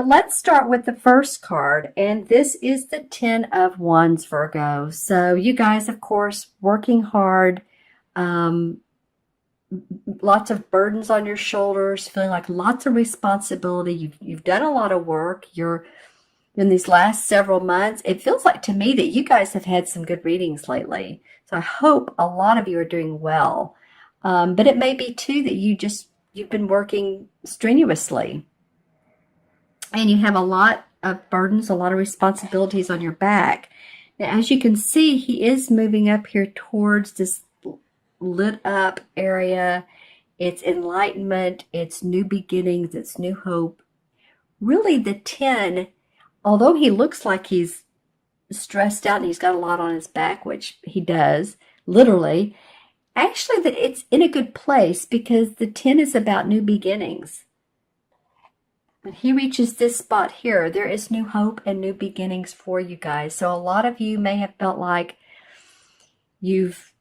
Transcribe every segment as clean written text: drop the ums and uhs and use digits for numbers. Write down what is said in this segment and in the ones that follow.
But let's start with the first card, and this is the Ten of Wands, Virgo. So you guys, of course, working hard, um, lots of burdens on your shoulders, feeling like lots of responsibility. You've done a lot of work. You're in these last several months. It feels like to me that you guys have had some good readings lately. So I hope a lot of you are doing well. But it may be too that you've been working strenuously and you have a lot of burdens, a lot of responsibilities on your back. Now, as you can see, he is moving up here towards this lit up area. It's enlightenment, it's new beginnings, it's new hope. Really, the 10, although he looks like he's stressed out and he's got a lot on his back, which he does, literally, actually that it's in a good place because the 10 is about new beginnings. When he reaches this spot here, there is new hope and new beginnings for you guys. So a lot of you may have felt like you've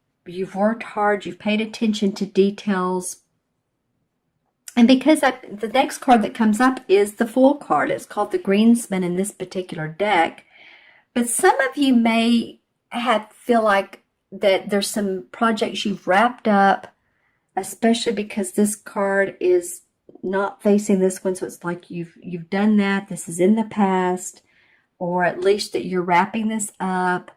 worked hard, you've paid attention to details. And because the next card that comes up is the Fool card. It's called the Greensman in this particular deck. But some of you may feel like that there's some projects you've wrapped up, especially because this card is not facing this one. So it's like you've done that. This is in the past, or at least that you're wrapping this up.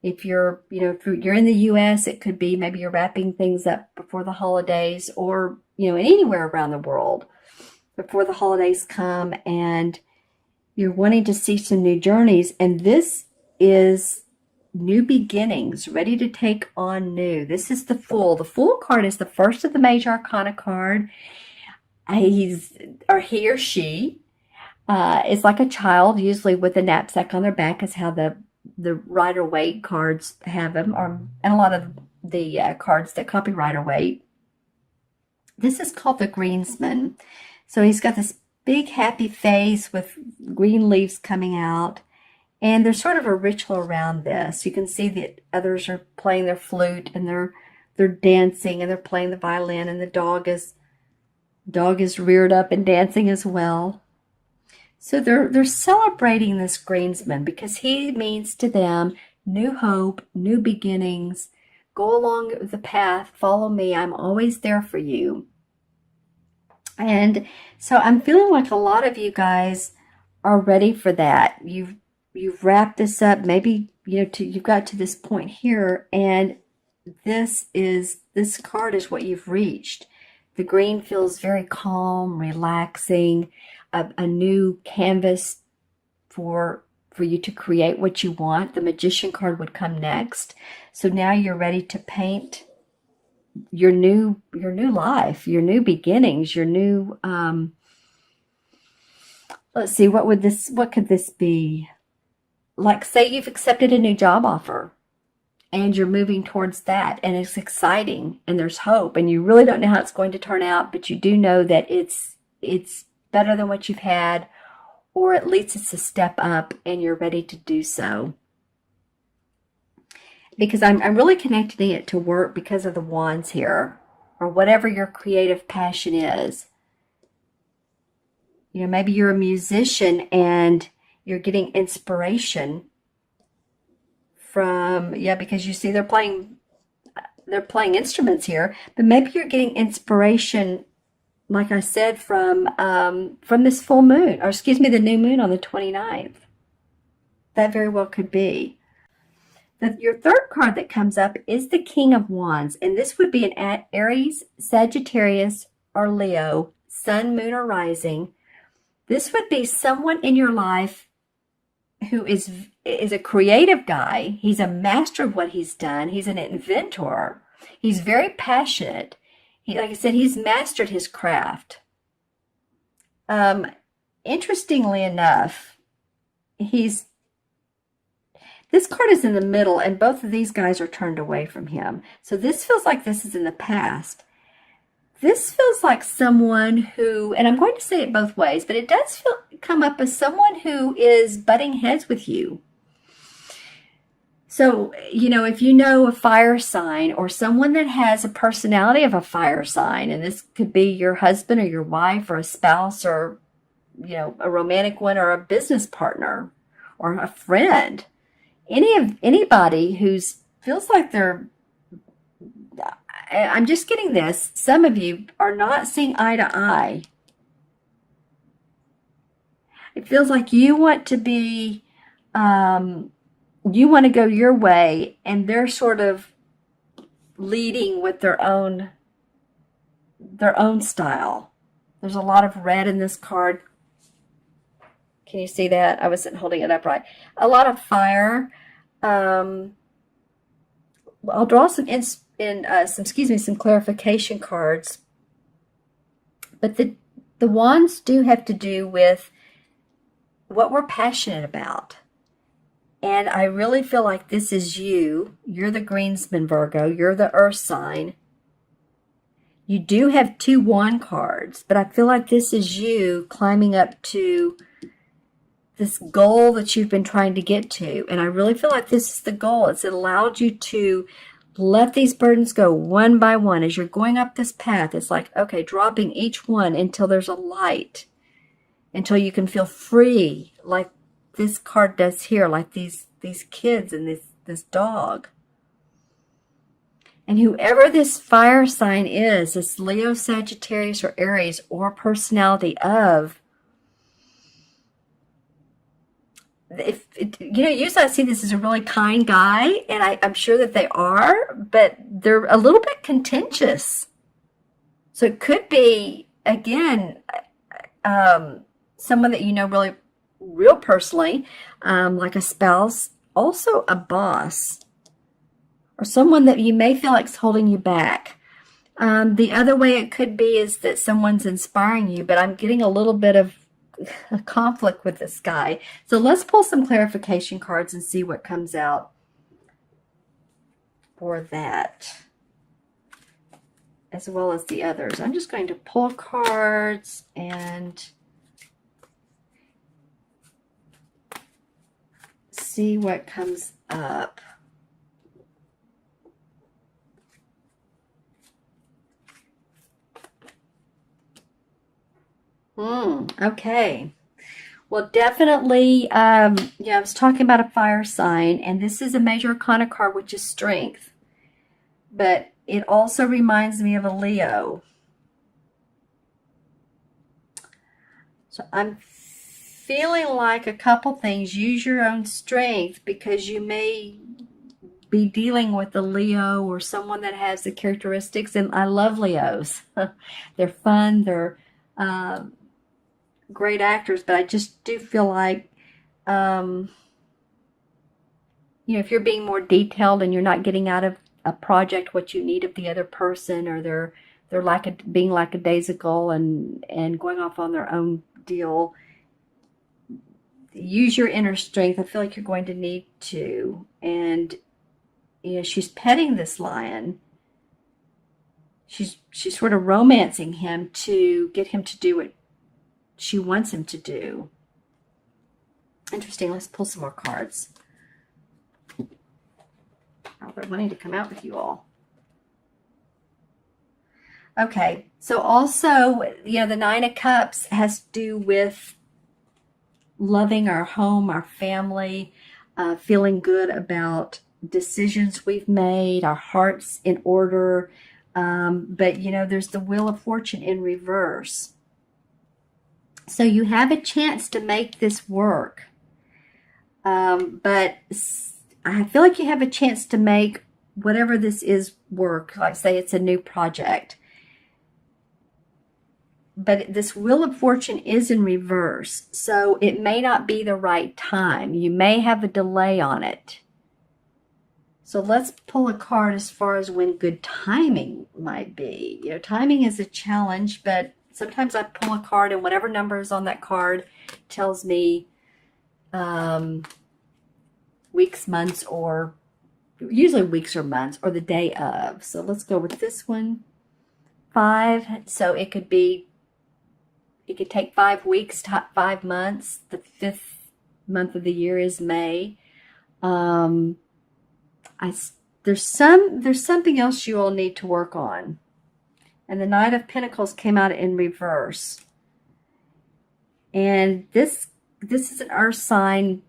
If you're in the U.S., it could be maybe you're wrapping things up before the holidays, or, anywhere around the world before the holidays come, and you're wanting to see some new journeys. And this is new beginnings, ready to take on new. This is the Fool. The Fool card is the first of the major arcana card. He or she is like a child, usually with a knapsack on their back, is how the Rider-Waite cards have them, and a lot of the cards that copy Rider-Waite. This is called the Greensman. So he's got this big happy face with green leaves coming out, and there's sort of a ritual around this. You can see that others are playing their flute, and they're dancing, and they're playing the violin, and the dog is reared up and dancing as well. So they're celebrating this Greensman because he means to them new hope, new beginnings. Go along the path, follow me. I'm always there for you. And so I'm feeling like a lot of you guys are ready for that. You've wrapped this up. Maybe you've got to this point here, and this card is what you've reached. The green feels very calm, relaxing, a new canvas for you to create what you want. The Magician card would come next. So now you're ready to paint your new life, your new beginnings, your new let's see, what could this be? Like, say you've accepted a new job offer and you're moving towards that, and it's exciting and there's hope, and you really don't know how it's going to turn out, but you do know that it's better than what you've had, or at least it's a step up and you're ready to do so. Because I'm really connecting it to work because of the wands here, or whatever your creative passion is. Maybe you're a musician and you're getting inspiration from, because you see they're playing instruments here, but maybe you're getting inspiration, like I said, from this full moon, or excuse me, the new moon on the 29th. That very well could be. Your third card that comes up is the King of Wands, and this would be an Aries, Sagittarius, or Leo, sun, moon, or rising. This would be someone in your life who is a creative guy. He's a master of what he's done. He's an inventor. He's very passionate. Like I said, he's mastered his craft. Interestingly enough, this card is in the middle, and both of these guys are turned away from him. So this feels like this is in the past. This feels like someone who, and I'm going to say it both ways, but it does come up as someone who is butting heads with you. So, if you know a fire sign, or someone that has a personality of a fire sign, and this could be your husband or your wife or a spouse or a romantic one or a business partner or a friend. Anybody who's feels like I'm just getting this. Some of you are not seeing eye to eye. It feels like you want to be, you want to go your way, and they're sort of leading with their own style. There's a lot of red in this card. Can you see that? I wasn't holding it up right. A lot of fire. I'll draw some some clarification cards. But the wands do have to do with what we're passionate about. And I really feel like this is you. You're the greensman, Virgo. You're the earth sign. You do have 2 wand cards, but I feel like this is you climbing up to this goal that you've been trying to get to. And I really feel like this is the goal. It's allowed you to let these burdens go one by one as you're going up this path. It's like, okay, dropping each one until there's a light, until you can feel free, like this card does here, like these kids and this dog. And whoever this fire sign is, this Leo, Sagittarius, or Aries, or personality of, usually I see this as a really kind guy, and I'm sure that they are, but they're a little bit contentious. So it could be, again, someone that you know really, real personally, like a spouse, also a boss, or someone that you may feel like is holding you back. The other way it could be is that someone's inspiring you, but I'm getting a little bit of a conflict with this guy. So let's pull some clarification cards and see what comes out for that, as well as the others. I'm just going to pull cards and see what comes up. Okay. Well, definitely, I was talking about a fire sign, and this is a major arcana card, which is strength. But it also reminds me of a Leo. So I'm feeling like a couple things. Use your own strength, because you may be dealing with a Leo or someone that has the characteristics. And I love Leos. They're fun. They're great actors, but I just do feel like, if you're being more detailed and you're not getting out of a project what you need of the other person, or they're being lackadaisical and going off on their own deal, use your inner strength. I feel like you're going to need to. And she's petting this lion. She's sort of romancing him to get him to do what she wants him to do. Interesting. Let's pull some more cards. They're wanting to come out with you all. Okay. So also, the 9 of Cups has to do with loving our home, our family, feeling good about decisions we've made, our hearts in order. But, there's the Wheel of Fortune in reverse. So you have a chance to make this work. But I feel like you have a chance to make whatever this is work. Like, say it's a new project. But this Wheel of Fortune is in reverse. So it may not be the right time. You may have a delay on it. So let's pull a card as far as when good timing might be. Timing is a challenge, but sometimes I pull a card and whatever number is on that card tells me weeks, months, or usually weeks or months, or the day of. So let's go with this one. 5. So it could take 5 weeks to 5 months. The 5th month of the year is May. There's something else you all need to work on. And the Knight of Pentacles came out in reverse. And this is an earth sign,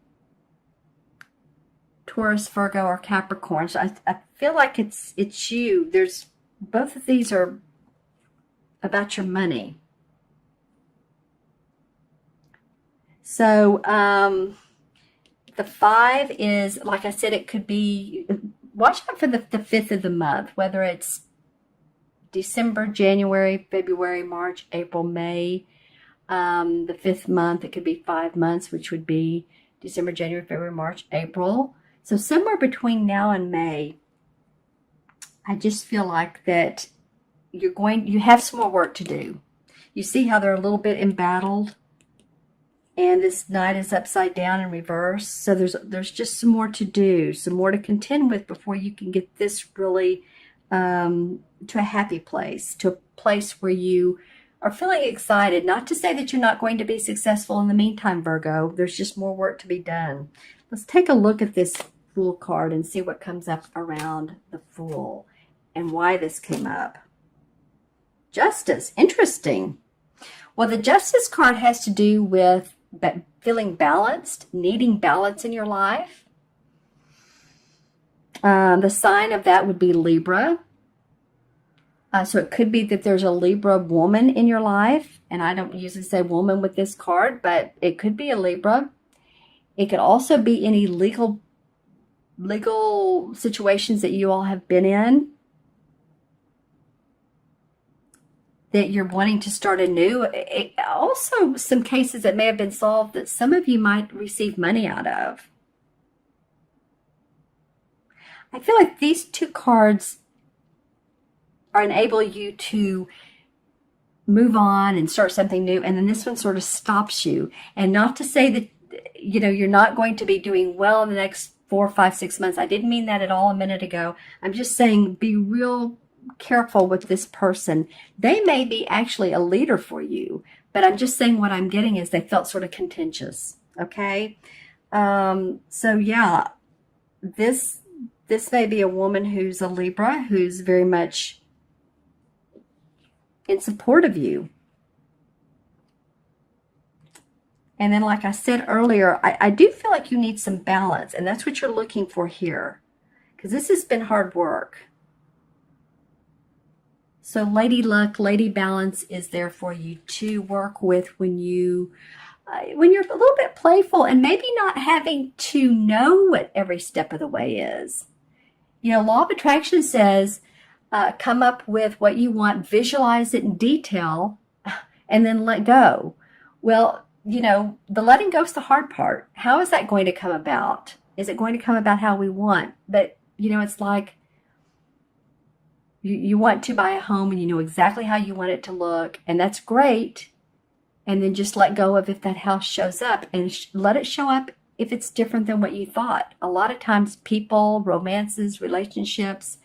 Taurus, Virgo, or Capricorn. So I feel like it's you. There's both of these are about your money. So the 5 is, like I said, it could be, watch out for the 5th of the month, whether it's December, January, February, March, April, May. The 5th month, it could be 5 months, which would be December, January, February, March, April. So somewhere between now and May, I just feel like that you have some more work to do. You see how they're a little bit embattled, and this Knight is upside down in reverse. So there's just some more to do, some more to contend with before you can get this really to a happy place, to a place where you are feeling excited. Not to say that you're not going to be successful in the meantime, Virgo. There's just more work to be done. Let's take a look at this Fool card and see what comes up around the Fool and why this came up. Justice. Interesting. Well, the Justice card has to do with feeling balanced, needing balance in your life. The sign of that would be Libra. So it could be that there's a Libra woman in your life. And I don't usually say woman with this card, but it could be a Libra. It could also be any legal situations that you all have been in, that you're wanting to start anew. Also, some cases that may have been solved that some of you might receive money out of. I feel like these 2 cards enable you to move on and start something new, and then this one sort of stops you. And not to say that you're not going to be doing well in the next 4, 5, 6 months. I didn't mean that at all a minute ago. I'm just saying be real careful with this person. They may be actually a leader for you, but I'm just saying what I'm getting is they felt sort of contentious. Okay. So yeah, this may be a woman who's a Libra, who's very much in support of you. And then, like I said earlier, I do feel like you need some balance, and that's what you're looking for here, because this has been hard work. So Lady Luck, Lady Balance is there for you to work with when you're a little bit playful and maybe not having to know what every step of the way is. Law of Attraction says, come up with what you want, visualize it in detail, and then let go. Well, the letting go is the hard part. How is that going to come about? Is it going to come about how we want? But, it's like you want to buy a home and you know exactly how you want it to look, and that's great. And then just let go of if that house shows up, and let it show up if it's different than what you thought. A lot of times people, romances, relationships,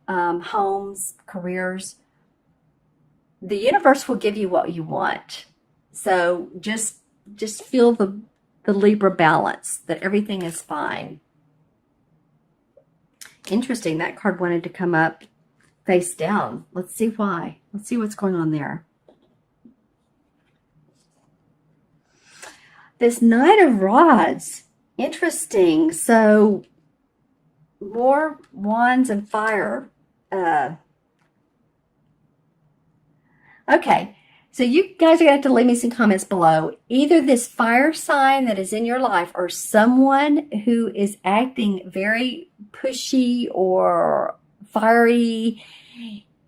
homes, careers, the universe will give you what you want. So just feel the Libra balance, that everything is fine. Interesting, that card wanted to come up face down. Let's see why. Let's see what's going on there. This Knight of Rods. Interesting. So more wands and fire. Okay. So you guys are going to have to leave me some comments below. Either this fire sign that is in your life or someone who is acting very pushy or fiery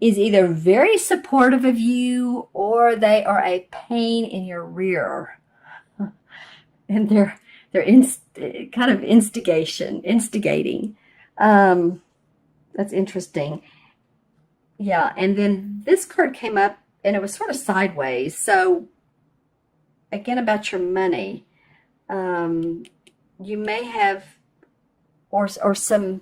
is either very supportive of you or they are a pain in your rear. And they're kind of instigating. That's interesting. Yeah, and then this card came up and it was sort of sideways. So again, about your money, you may have, or some,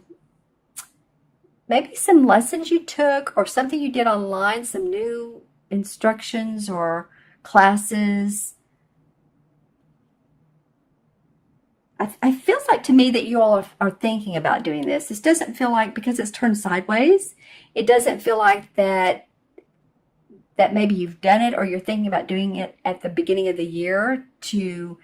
maybe some lessons you took or something you did online, some new instructions or classes. It feels like to me that you all are thinking about doing this. This doesn't feel like, because it's turned sideways, it doesn't feel like that that maybe you've done it or you're thinking about doing it at the beginning of the year to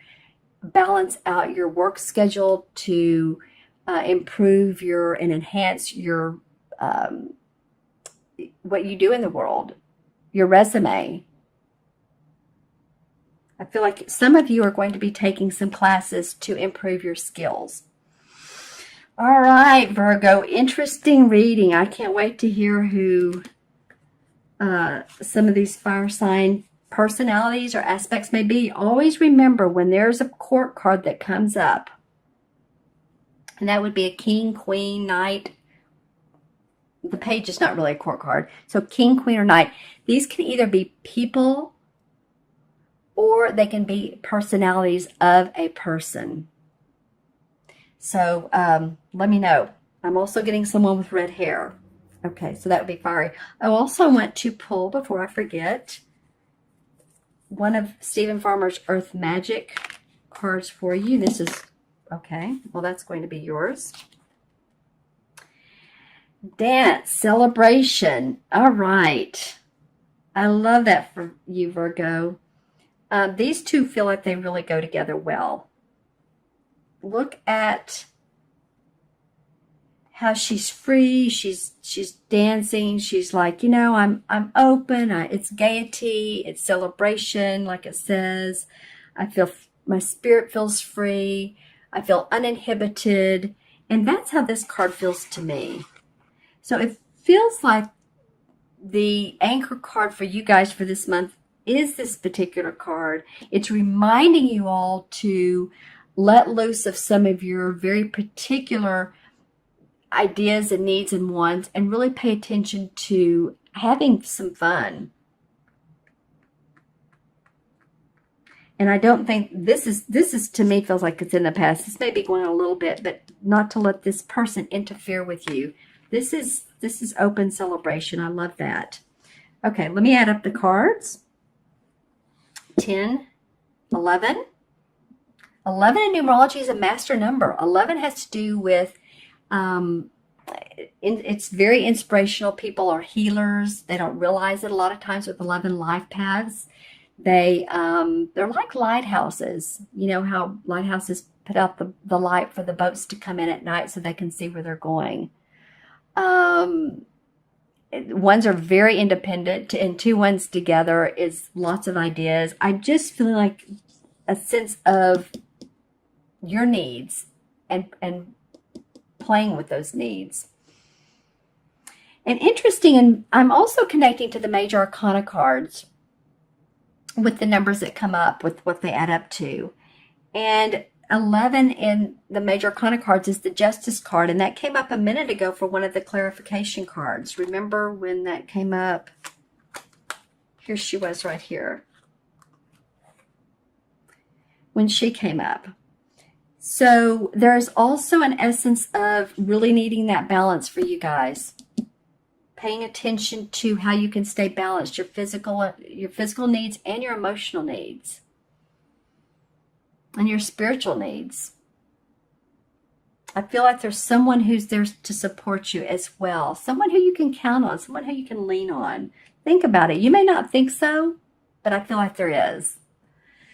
balance out your work schedule, to improve your and enhance your what you do in the world, your resume. I feel like some of you are going to be taking some classes to improve your skills. All right, Virgo, interesting reading. I can't wait to hear who some of these fire sign personalities or aspects may be. Always remember when there's a court card that comes up, and that would be a king, queen, knight. The page is not really a court card. So king, queen, or knight. These can either be people or they can be personalities of a person. So let me know. I'm also getting someone with red hair. Okay, so that would be fiery. I also want to pull, before I forget, one of Stephen Farmer's Earth Magic cards for you. This is, okay, well, that's going to be yours. Dance, celebration. All right. I love that for you, Virgo. These two feel like they really go together well. Look at how she's free. She's dancing. She's like, you know, I'm open. It's gaiety. It's celebration, like it says. I feel my spirit feels free. I feel uninhibited, and that's how this card feels to me. So it feels like the anchor card for you guys for this month is this particular card. It's reminding you all to let loose of some of your very particular ideas and needs and wants and really pay attention to having some fun. And I don't think this is to me feels like it's in the past. This may be going a little bit, but not to let this person interfere with you. This is open celebration. I love that. Okay, let me add up the cards. 10, 11. 11 in numerology is a master number. 11 has to do with, it's very inspirational. People are healers. They don't realize it a lot of times with 11 life paths. They're like lighthouses. You know how lighthouses put out the light for the boats to come in at night so they can see where they're going. Ones are very independent, and two ones together is lots of ideas. I just feel like a sense of your needs and playing with those needs. And interesting, and I'm also connecting to the major arcana cards with the numbers that come up with what they add up to. And 11 in the major arcana cards is the Justice card, and that came up a minute ago for one of the clarification cards. Remember when that came up? Here she was right here. When she came up. So there's also an essence of really needing that balance for you guys. Paying attention to how you can stay balanced, your physical needs and your emotional needs. And your spiritual needs. I feel like there's someone who's there to support you as well. Someone who you can count on. Someone who you can lean on. Think about it. You may not think so, but I feel like there is.